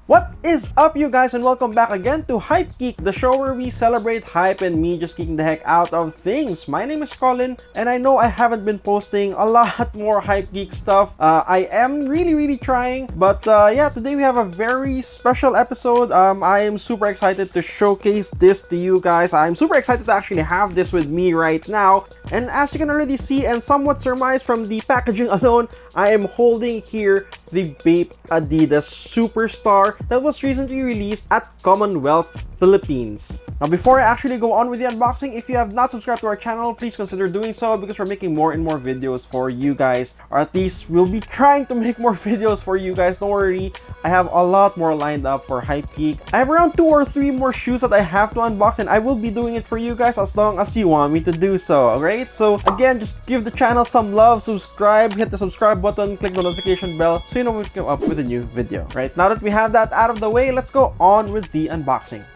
What is up, you guys, and welcome back again to Hypegeek, the show where we celebrate hype and me just kicking the heck out of things. My name is Colin, and I know I haven't been posting a lot more Hypegeek stuff. I am really trying, but yeah, today we have a very special episode. I am super excited to showcase this to you guys. I'm super excited to actually have this with me right now, and as you can already see and somewhat surmise from the packaging alone, I am holding here the Bape Adidas Superstar that was recently released at Commonwealth, Philippines. Now, before I actually go on with the unboxing, if you have not subscribed to our channel, please consider doing so because we're making more and more videos for you guys, or at least we'll be trying to make more videos for you guys. Don't worry, I have a lot more lined up for Hypegeek. I have around 2 or 3 more shoes that I have to unbox, and I will be doing it for you guys as long as you want me to do so, alright? So again, just give the channel some love, subscribe, hit the subscribe button, click the notification bell so you know when we come up with a new video. Right, now that we have that out of the way, let's go on with the unboxing.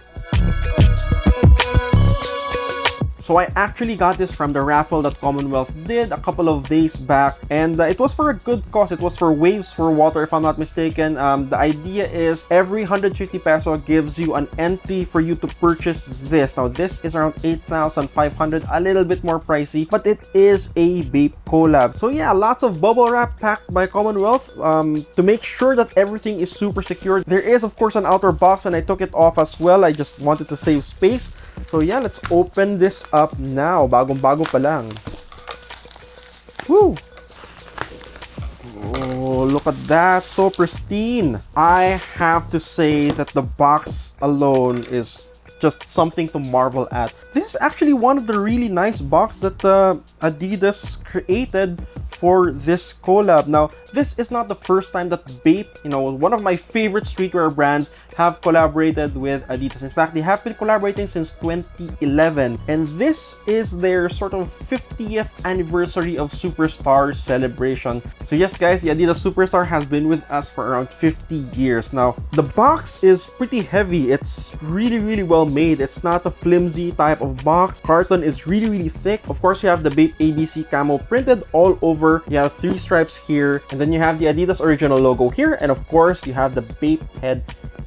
So I actually got this from the raffle that Commonwealth did a couple of days back, and it was for a good cause. It was for Waves for Water, if I'm not mistaken. The idea is every 150 peso gives you an entry for you to purchase this. Now this is around 8,500, a little bit more pricey, but it is a BAPE collab. So yeah, lots of bubble wrap packed by Commonwealth to make sure that everything is super secure. There is of course an outer box, and I took it off as well. I just wanted to save space. So yeah, let's open this up now. Bagong-bago pa lang. Woo! Oh, look at that. So pristine. I have to say that the box alone is just something to marvel at. This is actually one of the really nice boxes that Adidas created for this collab. Now, this is not the first time that Bape, one of my favorite streetwear brands, have collaborated with Adidas. In fact, they have been collaborating since 2011, and this is their sort of 50th anniversary of Superstar celebration. So yes, guys, the Adidas Superstar has been with us for around 50 years. Now, the box is pretty heavy. It's really well made. It's not a flimsy type of box. Carton is really thick. Of course, you have the Bape ABC Camo printed all over. You have 3 stripes here, and then you have the Adidas original logo here, and of course you have the Bape head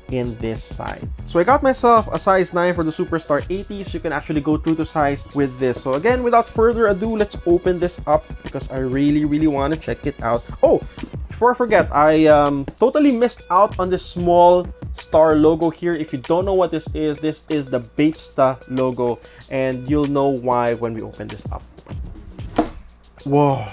in this side. So I got myself a size 9 for the Superstar 80s. You can actually go true to size with this. So again, without further ado, let's open this up because I really want to check it out. Oh, before I forget, I totally missed out on this small star logo here. If you don't know what this is the Bape Bapesta logo, and you'll know why when we open this up. Whoa.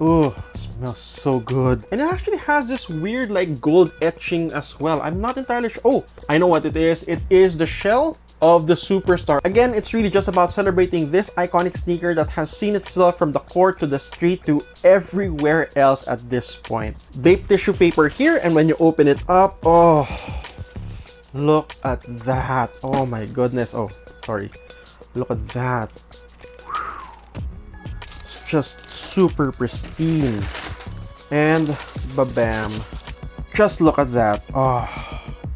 Oh, smells so good. And it actually has this weird like gold etching as well. I'm not entirely sure. Oh, I know what it is. It is the shell of the Superstar. Again, it's really just about celebrating this iconic sneaker that has seen itself from the court to the street to everywhere else at this point. Bape tissue paper here, and when you open it up, oh, look at that. Oh my goodness. Oh, sorry. Look at that. It's just super pristine, and babam, just look at that. Oh,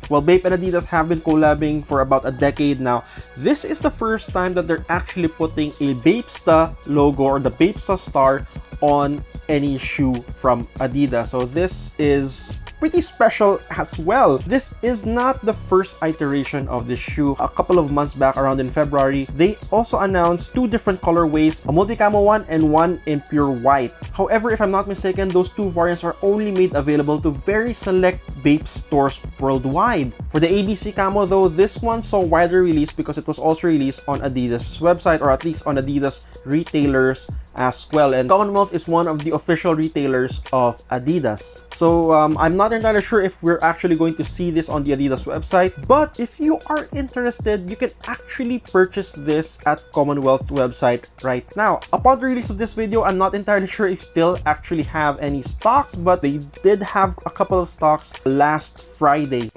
well, Bape and Adidas have been collabing for about a decade now. This is the first time that they're actually putting a Bapesta logo or the Bapesta star on any shoe from Adidas. So this is pretty special as well. This is not the first iteration of this shoe. A couple of months back, around in February, they also announced 2 different colorways, a multi-camo one and one in pure white. However, if I'm not mistaken, those 2 variants are only made available to very select Bape stores worldwide. For the ABC Camo though, this one saw wider release because it was also released on Adidas' website, or at least on Adidas retailers as well. And Commonwealth is one of the official retailers of Adidas. So I'm not entirely sure if we're actually going to see this on the Adidas website, but if you are interested, you can actually purchase this at Commonwealth website right now. Upon the release of this video, I'm not entirely sure if still actually have any stocks, but they did have a couple of stocks last Friday.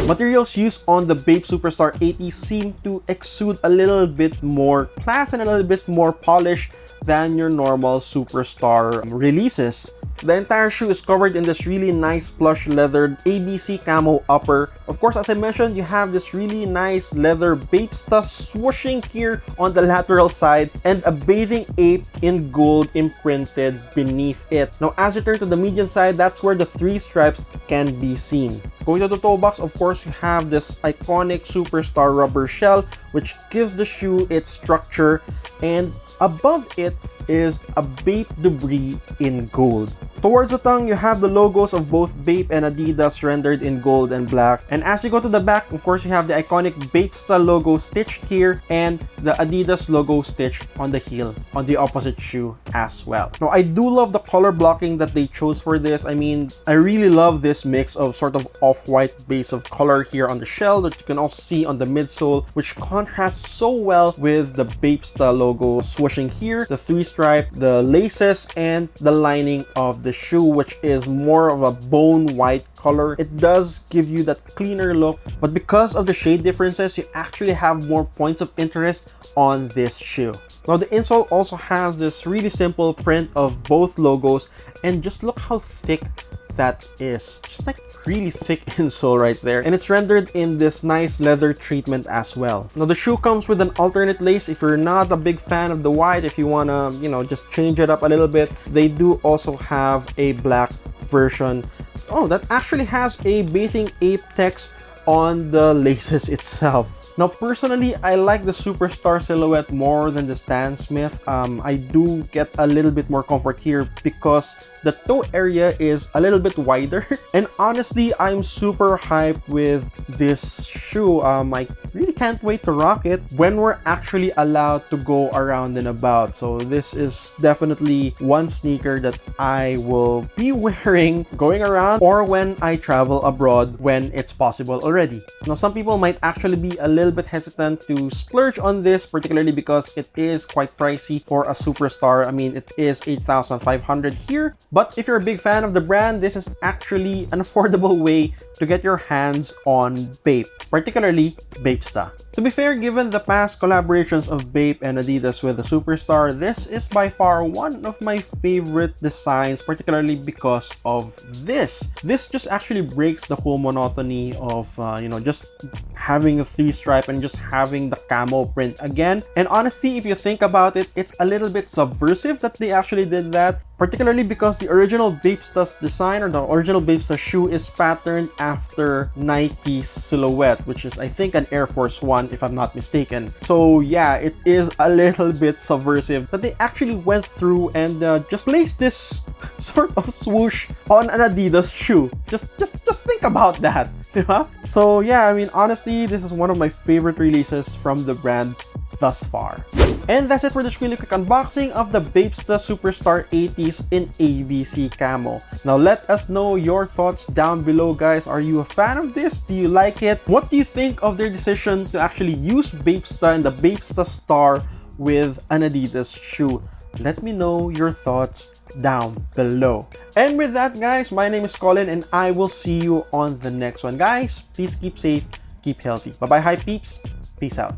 Materials used on the Bape Superstar 80 seem to exude a little bit more class and a little bit more polish than your normal Superstar releases. The entire shoe is covered in this really nice plush leathered ABC camo upper. Of course, as I mentioned, you have this really nice leather Bapesta swooshing here on the lateral side and a bathing ape in gold imprinted beneath it. Now, as you turn to the median side, that's where the 3 stripes can be seen. Going to the toe box, of course, you have this iconic Superstar rubber shell, which gives the shoe its structure, and above it is a Bape debris in gold. Towards the tongue, you have the logos of both Bape and Adidas rendered in gold and black. And as you go to the back, of course, you have the iconic Bapesta logo stitched here and the Adidas logo stitched on the heel on the opposite shoe as well. Now, I do love the color blocking that they chose for this. I mean, I really love this mix of sort of off-white base of color here on the shell that you can also see on the midsole, which contrasts so well with the Bapesta logo swooshing here, the 3 stripe, the laces, and the lining of the shoe, which is more of a bone white color. It does give you that cleaner look, but because of the shade differences, you actually have more points of interest on this shoe. Now, the insole also has this really simple print of both logos, and just look how thick that is. Just like really thick insole right there, and it's rendered in this nice leather treatment as well. Now, the shoe comes with an alternate lace. If you're not a big fan of the white, if you want to, you know, just change it up a little bit, they do also have a black version. Oh, that actually has a bathing ape text on the laces itself. Now, personally, I like the Superstar silhouette more than the Stan Smith. I do get a little bit more comfort here because the toe area is a little bit wider. And honestly, I'm super hyped with this shoe. I really can't wait to rock it when we're actually allowed to go around and about. So this is definitely one sneaker that I will be wearing going around or when I travel abroad when it's possible already. Now, some people might actually be a little bit hesitant to splurge on this, particularly because it is quite pricey for a Superstar. I mean, it is 8,500 here, but if you're a big fan of the brand, this is actually an affordable way to get your hands on Bape, particularly Bapesta. To be fair, given the past collaborations of Bape and Adidas with the Superstar, this is by far one of my favorite designs, particularly because of this. This just actually breaks the whole monotony of you know, just having a 3 stripe and just having the camo print again. And honestly, if you think about it, it's a little bit subversive that they actually did that, particularly because the original Bapesta's design, or the original Bapesta shoe, is patterned after Nike's silhouette, which is, I think, an Air Force One, if I'm not mistaken. So yeah, it is a little bit subversive that they actually went through and just placed this sort of swoosh on an Adidas shoe. Just think about that. So yeah, I mean, honestly, this is one of my favorite releases from the brand thus far. And that's it for this really quick unboxing of the Bapesta Superstar 80s in ABC Camo. Now, let us know your thoughts down below, guys. Are you a fan of this? Do you like it? What do you think of their decision to actually use Bapesta and the Bapesta star with an Adidas shoe? Let me know your thoughts down below. And with that, guys, my name is Colin, and I will see you on the next one. Guys, please keep safe, keep healthy. Bye-bye, Hype Peeps. Peace out.